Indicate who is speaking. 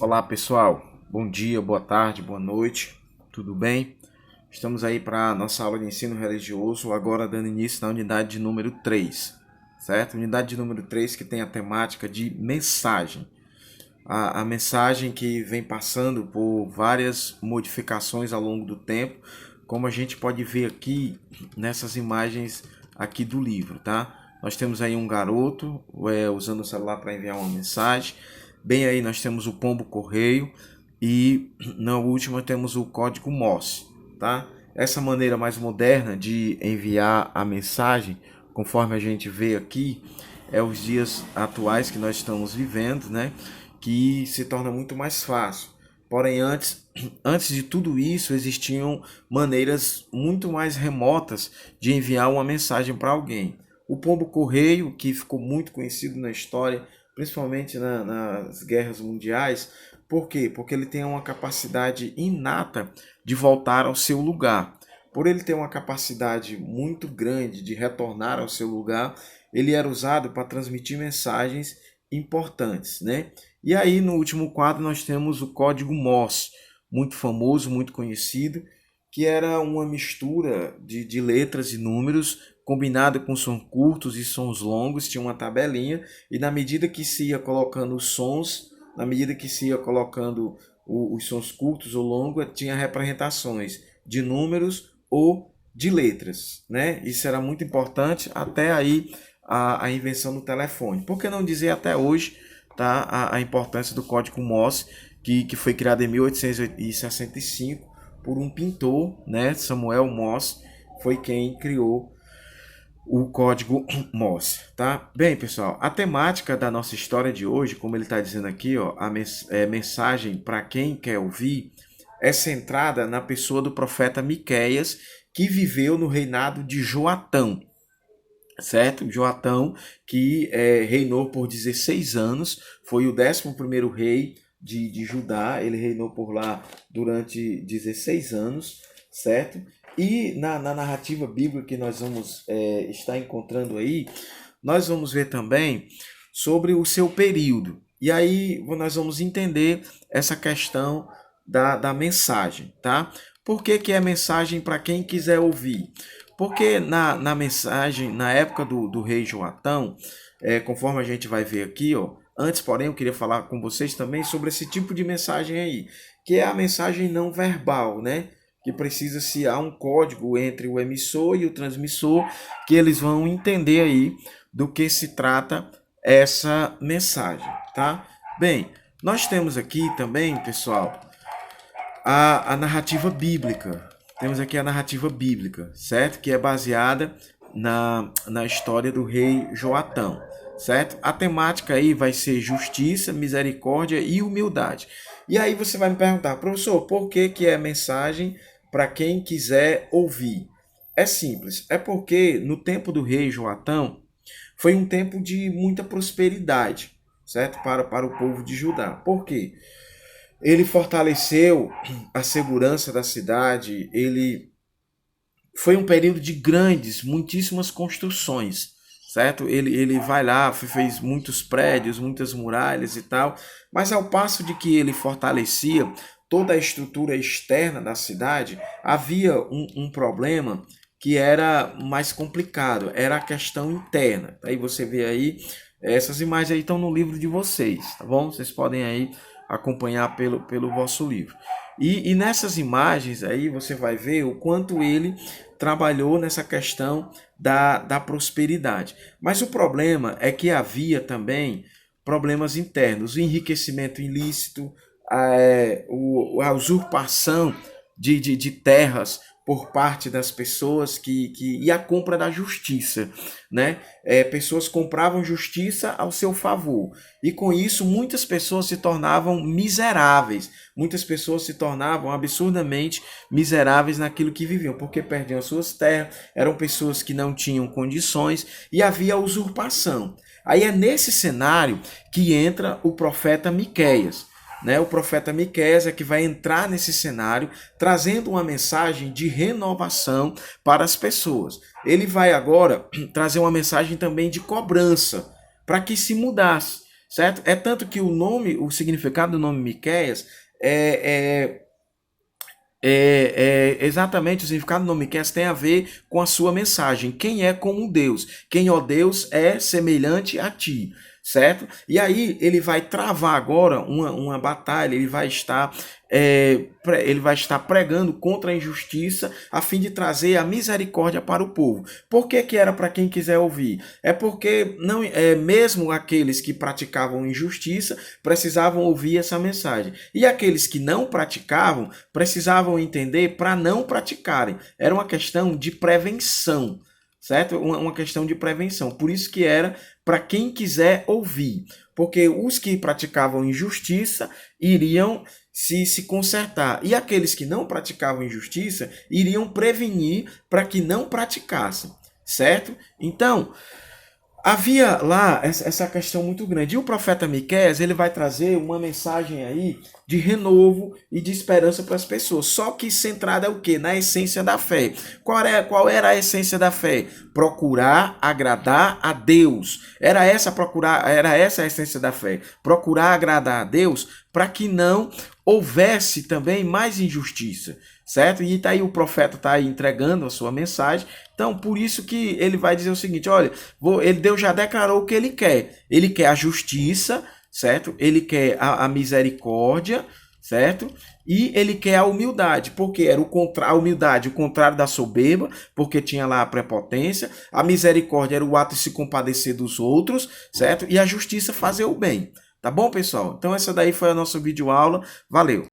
Speaker 1: Olá pessoal, bom dia, boa tarde, boa noite, tudo bem? Estamos aí para a nossa aula de ensino religioso, agora dando início na unidade de número 3, certo? Unidade de número 3 que tem a temática de mensagem. A mensagem que vem passando por várias modificações ao longo do tempo, como a gente pode ver aqui nessas imagens aqui do livro, tá? Nós temos aí um garoto usando o celular para enviar uma mensagem. Bem aí nós temos o pombo correio e na última temos o código Morse, tá? Essa maneira mais moderna de enviar a mensagem, conforme a gente vê aqui, é os dias atuais que nós estamos vivendo, né? Que se torna muito mais fácil. Porém, antes de tudo isso, existiam maneiras muito mais remotas de enviar uma mensagem para alguém. O pombo correio, que ficou muito conhecido na história, principalmente nas guerras mundiais. Por quê? Porque ele tem uma capacidade inata de voltar ao seu lugar. Por ele ter uma capacidade muito grande de retornar ao seu lugar, ele era usado para transmitir mensagens importantes, né? E aí no último quadro nós temos o código Morse, muito famoso, muito conhecido, que era uma mistura de letras e números combinada com sons curtos e sons longos, tinha uma tabelinha, e na medida que se ia colocando os sons, na medida que se ia colocando os sons curtos ou longos, tinha representações de números ou de letras, né? Isso era muito importante até aí a invenção do telefone. Por que não dizer até hoje, tá, a importância do código Morse, que foi criado em 1865 por um pintor, né? Samuel Morse foi quem criou o código Morse, tá? Bem, pessoal, a temática da nossa história de hoje, como ele está dizendo aqui, ó, a mensagem para quem quer ouvir, é centrada na pessoa do profeta Miqueias, que viveu no reinado de Joatão, certo? Joatão, que reinou por 16 anos, foi o 11º rei de Judá, ele reinou por lá durante 16 anos, certo? E na narrativa bíblica que nós vamos estar encontrando aí, nós vamos ver também sobre o seu período. E aí nós vamos entender essa questão da mensagem, tá? Por que é mensagem para quem quiser ouvir? Porque na mensagem, na época do rei Joatão, conforme a gente vai ver aqui, ó, antes, porém, eu queria falar com vocês também sobre esse tipo de mensagem aí, que é a mensagem não verbal, né? Que precisa-se há um código entre o emissor e o transmissor, que eles vão entender aí do que se trata essa mensagem, tá? Bem, nós temos aqui também, pessoal, a narrativa bíblica. Temos aqui a narrativa bíblica, certo? Que é baseada na história do rei Joatão, certo? A temática aí vai ser justiça, misericórdia e humildade. E aí você vai me perguntar, professor, por que é mensagem para quem quiser ouvir? É simples, é porque no tempo do rei Joatão foi um tempo de muita prosperidade, certo? Para o povo de Judá. Por quê? Ele fortaleceu a segurança da cidade, ele foi um período de muitíssimas construções, certo? Ele vai lá, fez muitos prédios, muitas muralhas e tal, mas ao passo de que ele fortalecia toda a estrutura externa da cidade, havia um problema que era mais complicado, era a questão interna. Aí você vê aí, essas imagens aí estão no livro de vocês, tá bom? Vocês podem aí acompanhar pelo vosso livro. E nessas imagens aí você vai ver o quanto ele trabalhou nessa questão da prosperidade. Mas o problema é que havia também problemas internos, o enriquecimento ilícito, a usurpação de terras por parte das pessoas e a compra da justiça, né? Pessoas compravam justiça ao seu favor e com isso muitas pessoas se tornavam miseráveis, muitas pessoas se tornavam absurdamente miseráveis naquilo que viviam, porque perdiam as suas terras, eram pessoas que não tinham condições e havia usurpação. Aí é nesse cenário que entra o profeta Miqueias. Né? O profeta Miqueias é que vai entrar nesse cenário trazendo uma mensagem de renovação para as pessoas. Ele vai agora trazer uma mensagem também de cobrança para que se mudasse. certo? É tanto que o significado do nome Miqueias exatamente o significado do nome Miqueias tem a ver com a sua mensagem. Quem é como Deus? Quem, ó Deus, é semelhante a ti, certo? E aí ele vai travar agora uma batalha, ele vai estar pregando contra a injustiça a fim de trazer a misericórdia para o povo. Por que que era para quem quiser ouvir? É porque não mesmo aqueles que praticavam injustiça precisavam ouvir essa mensagem. E aqueles que não praticavam precisavam entender para não praticarem. Era uma questão de prevenção, certo? Uma questão de prevenção. Por isso que era para quem quiser ouvir. Porque os que praticavam injustiça iriam se consertar. E aqueles que não praticavam injustiça iriam prevenir para que não praticassem. Certo? Então, havia lá essa questão muito grande. E o profeta Miqueias, ele vai trazer uma mensagem aí de renovo e de esperança para as pessoas. Só que centrada é o quê? Na essência da fé. Qual era a essência da fé? Procurar agradar a Deus. Era essa a essência da fé. Procurar agradar a Deus para que não houvesse também mais injustiça, certo? E tá aí o profeta está aí entregando a sua mensagem. Então, por isso que ele vai dizer o seguinte, olha, Deus já declarou o que ele quer. Ele quer a justiça, certo? Ele quer a misericórdia, certo? E ele quer a humildade, porque era a humildade, o contrário da soberba, porque tinha lá a prepotência. A misericórdia era o ato de se compadecer dos outros, certo? E a justiça fazer o bem. Tá bom, pessoal? Então essa daí foi a nossa videoaula. Valeu!